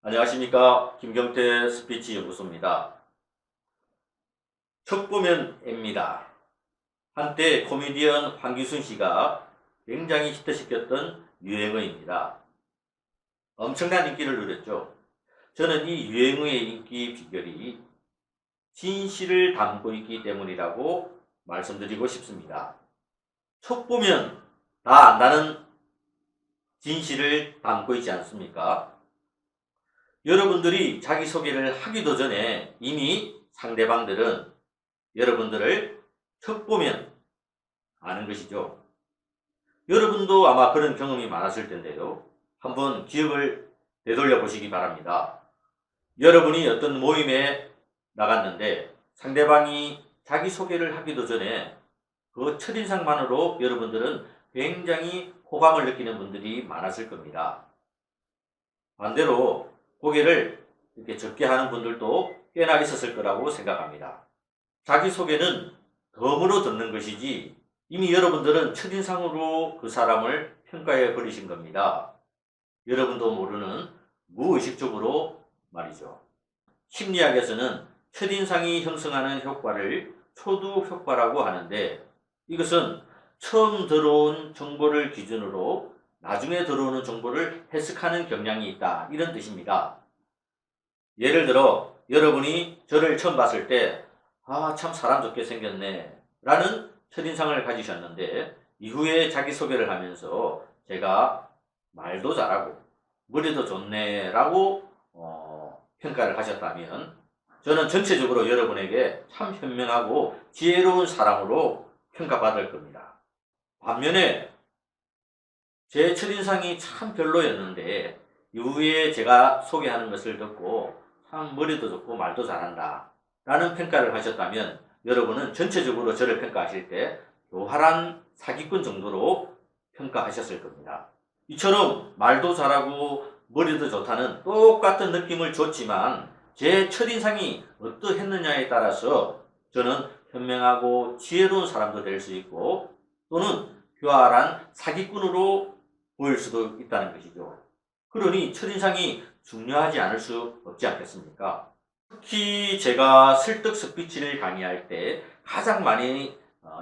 안녕하십니까. 김경태 스피치 연구소입니다. 척 보면 A입니다. 한때 코미디언 황기순 씨가 굉장히 히트시켰던 유행어입니다. 엄청난 인기를 누렸죠. 저는 이 유행어의 인기 비결이 진실을 담고 있기 때문이라고 말씀드리고 싶습니다. 척 보면 다 안다는 진실을 담고 있지 않습니까? 여러분들이 자기소개를 하기도 전에 이미 상대방들은 여러분들을 척 보면 아는 것이죠. 여러분도 아마 그런 경험이 많았을 텐데요. 한번 기억을 되돌려 보시기 바랍니다. 여러분이 어떤 모임에 나갔는데 상대방이 자기소개를 하기도 전에 그 첫인상만으로 여러분들은 굉장히 호감을 느끼는 분들이 많았을 겁니다. 반대로 고개를 이렇게 적게 하는 분들도 꽤나 있었을 거라고 생각합니다. 자기소개는 덤으로 듣는 것이지 이미 여러분들은 첫인상으로 그 사람을 평가해 버리신 겁니다. 여러분도 모르는 무의식적으로 말이죠. 심리학에서는 첫인상이 형성하는 효과를 초두 효과라고 하는데 이것은 처음 들어온 정보를 기준으로 나중에 들어오는 정보를 해석하는 경향이 있다, 이런 뜻입니다. 예를 들어 여러분이 저를 처음 봤을 때 참 사람 좋게 생겼네 라는 첫인상을 가지셨는데 이후에 자기소개를 하면서 제가 말도 잘하고 머리도 좋네 라고 평가를 하셨다면 저는 전체적으로 여러분에게 참 현명하고 지혜로운 사람으로 평가받을 겁니다. 반면에 제 첫인상이 참 별로였는데 이후에 제가 소개하는 것을 듣고 참 머리도 좋고 말도 잘한다 라는 평가를 하셨다면 여러분은 전체적으로 저를 평가하실 때 교활한 사기꾼 정도로 평가하셨을 겁니다. 이처럼 말도 잘하고 머리도 좋다는 똑같은 느낌을 줬지만 제 첫인상이 어떠했느냐에 따라서 저는 현명하고 지혜로운 사람도 될 수 있고 또는 교활한 사기꾼으로 보일 수도 있다는 것이죠. 그러니 첫인상이 중요하지 않을 수 없지 않겠습니까? 특히 제가 설득 스피치를 강의할 때 가장 많이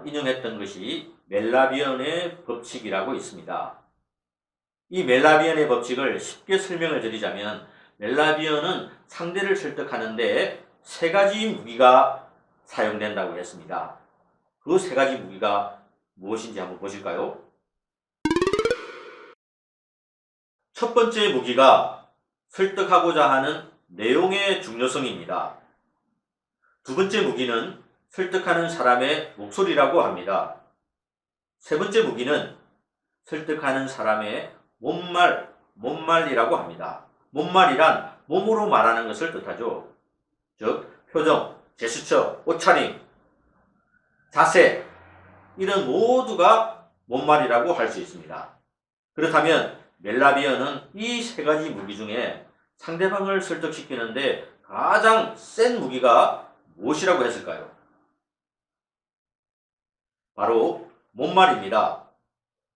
인용했던 것이 멜라비언의 법칙이라고 있습니다. 이 멜라비언의 법칙을 쉽게 설명을 드리자면 멜라비언은 상대를 설득하는데 세 가지 무기가 사용된다고 했습니다. 그 세 가지 무기가 무엇인지 한번 보실까요? 첫 번째 무기가 설득하고자 하는 내용의 중요성입니다. 두 번째 무기는 설득하는 사람의 목소리라고 합니다. 세 번째 무기는 설득하는 사람의 몸말이라고 합니다. 몸말이란 몸으로 말하는 것을 뜻하죠. 즉 표정, 제스처, 옷차림, 자세 이런 모두가 몸말이라고 할 수 있습니다. 그렇다면 멜라비언은 이 세 가지 무기 중에 상대방을 설득시키는데 가장 센 무기가 무엇이라고 했을까요? 바로 몸말입니다.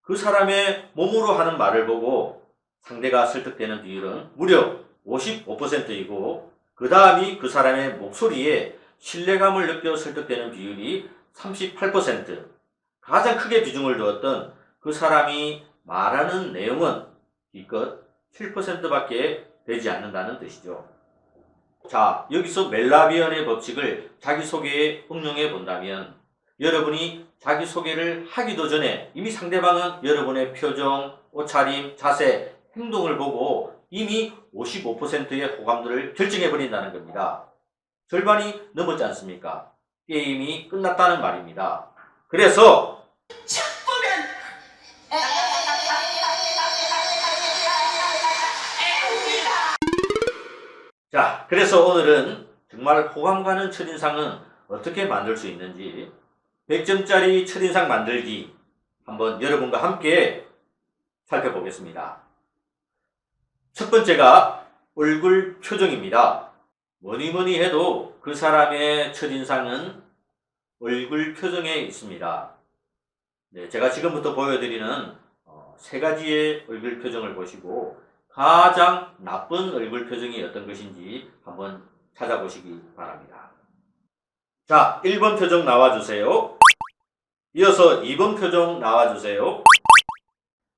그 사람의 몸으로 하는 말을 보고 상대가 설득되는 비율은 무려 55%이고 그 다음이 그 사람의 목소리에 신뢰감을 느껴 설득되는 비율이 38%, 가장 크게 비중을 두었던 그 사람이 말하는 내용은 기껏 7%밖에 되지 않는다는 뜻이죠. 자, 여기서 멜라비언의 법칙을 자기소개에 응용해 본다면 여러분이 자기소개를 하기도 전에 이미 상대방은 여러분의 표정, 옷차림, 자세, 행동을 보고 이미 55%의 호감도를 결정해 버린다는 겁니다. 절반이 넘었지 않습니까? 게임이 끝났다는 말입니다. 그래서 그래서 오늘은 정말 호감 가는 첫인상은 어떻게 만들 수 있는지 100점짜리 첫인상 만들기 한번 여러분과 함께 살펴보겠습니다. 첫 번째가 얼굴 표정입니다. 뭐니 해도 그 사람의 첫인상은 얼굴 표정에 있습니다. 네, 제가 지금부터 보여드리는 세 가지의 얼굴 표정을 보시고 가장 나쁜 얼굴 표정이 어떤 것인지 한번 찾아보시기 바랍니다. 자, 1번 표정 나와주세요. 이어서 2번 표정 나와주세요.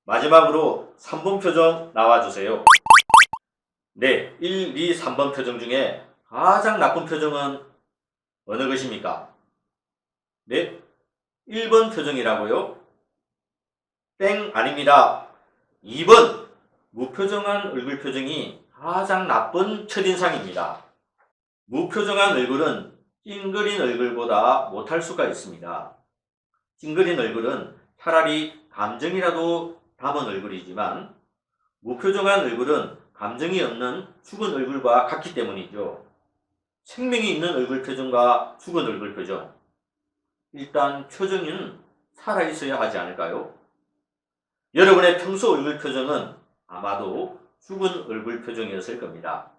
마지막으로 3번 표정 나와주세요. 네, 1, 2, 3번 표정 중에 가장 나쁜 표정은 어느 것입니까? 네, 1번 표정이라고요? 땡, 아닙니다. 2번, 무표정한 얼굴 표정이 가장 나쁜 첫인상입니다. 무표정한 얼굴은 찡그린 얼굴보다 못할 수가 있습니다. 찡그린 얼굴은 차라리 감정이라도 담은 얼굴이지만 무표정한 얼굴은 감정이 없는 죽은 얼굴과 같기 때문이죠. 생명이 있는 얼굴 표정과 죽은 얼굴 표정. 일단 표정은 살아있어야 하지 않을까요? 여러분의 평소 얼굴 표정은 아마도 죽은 얼굴 표정이었을 겁니다.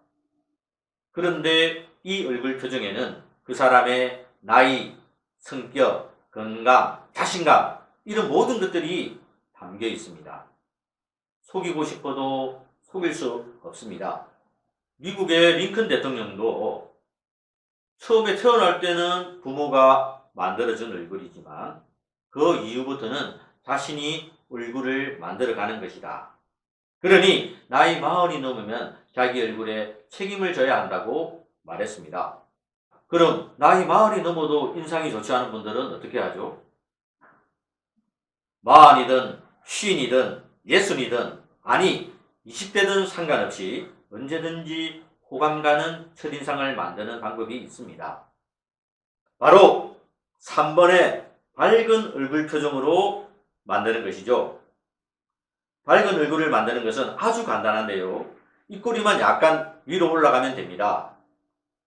그런데 이 얼굴 표정에는 그 사람의 나이, 성격, 건강, 자신감 이런 모든 것들이 담겨 있습니다. 속이고 싶어도 속일 수 없습니다. 미국의 링컨 대통령도 처음에 태어날 때는 부모가 만들어준 얼굴이지만 그 이후부터는 자신이 얼굴을 만들어가는 것이다. 그러니 나이 40이 넘으면 자기 얼굴에 책임을 져야 한다고 말했습니다. 그럼 나이 40이 넘어도 인상이 좋지 않은 분들은 어떻게 하죠? 40이든 50이든 60이든 아니 20대든 상관없이 언제든지 호감 가는 첫인상을 만드는 방법이 있습니다. 바로 3번의 밝은 얼굴 표정으로 만드는 것이죠. 밝은 얼굴을 만드는 것은 아주 간단한데요. 입꼬리만 약간 위로 올라가면 됩니다.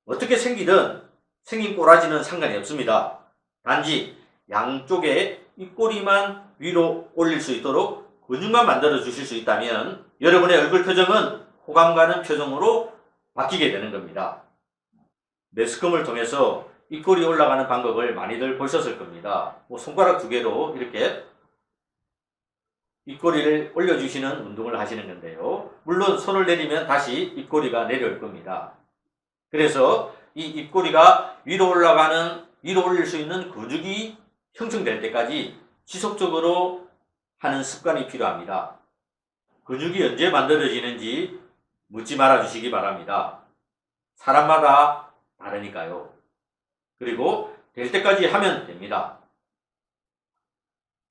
어떻게 생기든 생긴 꼬라지는 상관이 없습니다. 단지 양쪽에 입꼬리만 위로 올릴 수 있도록 근육만 만들어 주실 수 있다면 여러분의 얼굴 표정은 호감 가는 표정으로 바뀌게 되는 겁니다. 매스컴을 통해서 입꼬리 올라가는 방법을 많이들 보셨을 겁니다. 손가락 2개로 이렇게 입꼬리를 올려주시는 운동을 하시는 건데요. 물론 손을 내리면 다시 입꼬리가 내려올 겁니다. 그래서 이 입꼬리가 위로 올릴 수 있는 근육이 형성될 때까지 지속적으로 하는 습관이 필요합니다. 근육이 언제 만들어지는지 묻지 말아 주시기 바랍니다. 사람마다 다르니까요. 그리고 될 때까지 하면 됩니다.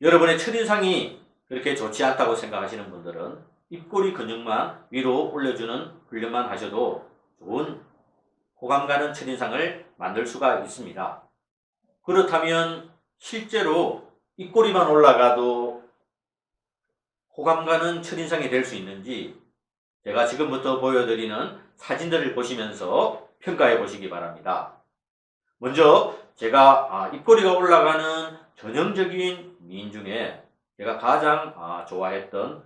여러분의 첫인상이 그렇게 좋지 않다고 생각하시는 분들은 입꼬리 근육만 위로 올려주는 훈련만 하셔도 좋은 호감 가는 첫인상을 만들 수가 있습니다. 그렇다면 실제로 입꼬리만 올라가도 호감 가는 첫인상이 될 수 있는지 제가 지금부터 보여드리는 사진들을 보시면서 평가해 보시기 바랍니다. 먼저 제가 입꼬리가 올라가는 전형적인 미인 중에 제가 가장 좋아했던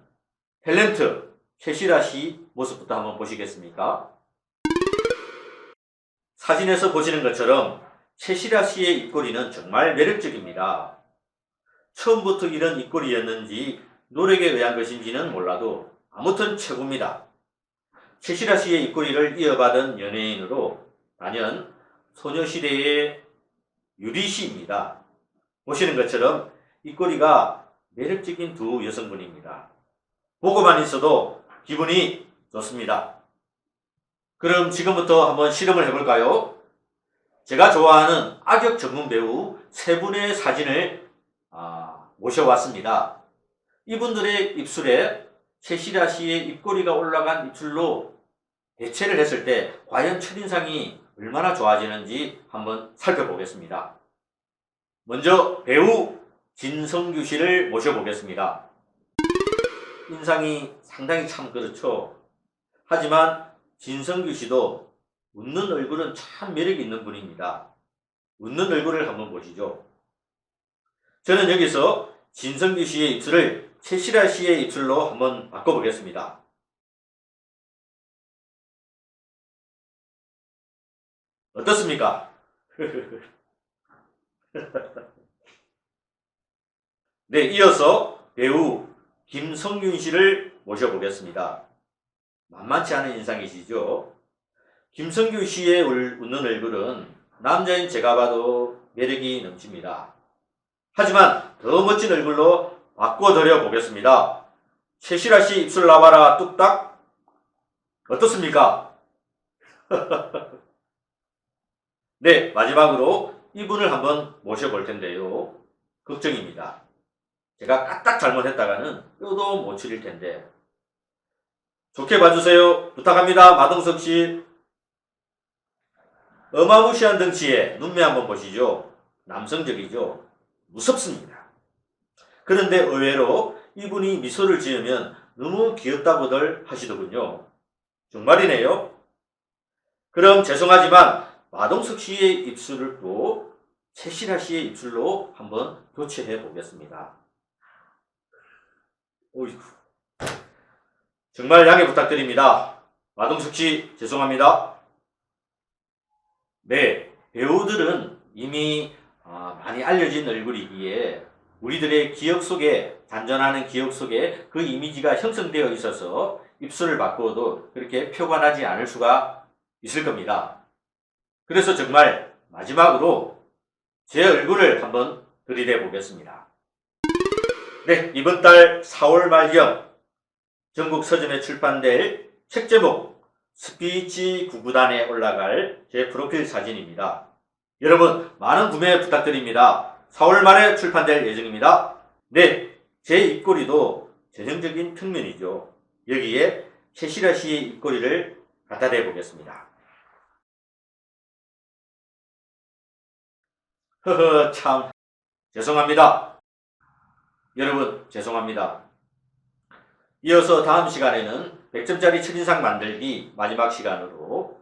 탤런트 최시라 씨 모습부터 한번 보시겠습니까? 사진에서 보시는 것처럼 최시라 씨의 입꼬리는 정말 매력적입니다. 처음부터 이런 입꼬리였는지 노력에 의한 것인지는 몰라도 아무튼 최고입니다. 최시라 씨의 입꼬리를 이어받은 연예인으로 단연 소녀시대의 유리 씨입니다. 보시는 것처럼 입꼬리가 매력적인 두 여성분입니다. 보고만 있어도 기분이 좋습니다. 그럼 지금부터 한번 실험을 해볼까요? 제가 좋아하는 악역 전문 배우 세 분의 사진을 모셔왔습니다. 이분들의 입술에 최시라 씨의 입꼬리가 올라간 입술로 대체를 했을 때 과연 첫인상이 얼마나 좋아지는지 한번 살펴보겠습니다. 먼저 배우 진성규 씨를 모셔보겠습니다. 인상이 상당히 참 그렇죠. 하지만 진성규 씨도 웃는 얼굴은 참 매력 있는 분입니다. 웃는 얼굴을 한번 보시죠. 저는 여기서 진성규 씨의 입술을 최시라 씨의 입술로 한번 바꿔보겠습니다. 어떻습니까? 네, 이어서 배우 김성균 씨를 모셔보겠습니다. 만만치 않은 인상이시죠? 김성균 씨의 웃는 얼굴은 남자인 제가 봐도 매력이 넘칩니다. 하지만 더 멋진 얼굴로 바꿔드려 보겠습니다. 최실아 씨 입술 나와라 뚝딱. 어떻습니까? 네, 마지막으로 이분을 한번 모셔볼 텐데요. 걱정입니다. 제가 까딱 잘못했다가는 뼈도 못 추릴 텐데. 좋게 봐주세요. 부탁합니다. 마동석 씨. 어마무시한 덩치에 눈매 한번 보시죠. 남성적이죠. 무섭습니다. 그런데 의외로 이분이 미소를 지으면 너무 귀엽다고들 하시더군요. 정말이네요. 그럼 죄송하지만 마동석 씨의 입술을 또 최실아 씨의 입술로 한번 교체해 보겠습니다. 오이구. 정말 양해 부탁드립니다. 마동석 씨 죄송합니다. 네, 배우들은 이미 많이 알려진 얼굴이기에 우리들의 기억 속에, 잔존하는 기억 속에 그 이미지가 형성되어 있어서 입술을 바꾸어도 그렇게 표가 나지 않을 수가 있을 겁니다. 그래서 정말 마지막으로 제 얼굴을 한번 들이대 보겠습니다. 네, 이번 달 4월 말경 전국 서점에 출판될 책 제목 스피치 구구단에 올라갈 제 프로필 사진입니다. 여러분 많은 구매 부탁드립니다. 4월 말에 출판될 예정입니다. 네, 제 입꼬리도 전형적인 평면이죠. 여기에 최실아 씨의 입꼬리를 갖다 대 보겠습니다. 허허 참 죄송합니다. 여러분 죄송합니다. 이어서 다음 시간에는 100점짜리 첫인상 만들기 마지막 시간으로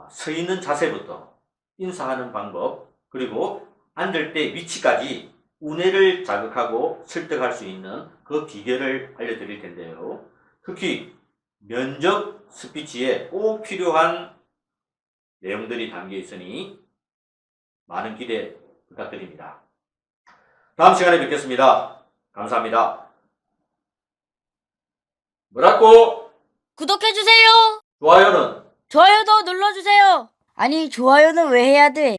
서 있는 자세부터 인사하는 방법 그리고 앉을 때 위치까지 우뇌를 자극하고 설득할 수 있는 그 비결을 알려드릴 텐데요. 특히 면접 스피치에 꼭 필요한 내용들이 담겨 있으니 많은 기대 부탁드립니다. 다음 시간에 뵙겠습니다. 감사합니다. 뭐라고? 구독해주세요. 좋아요는? 좋아요도 눌러주세요. 아니, 좋아요는 왜 해야 돼?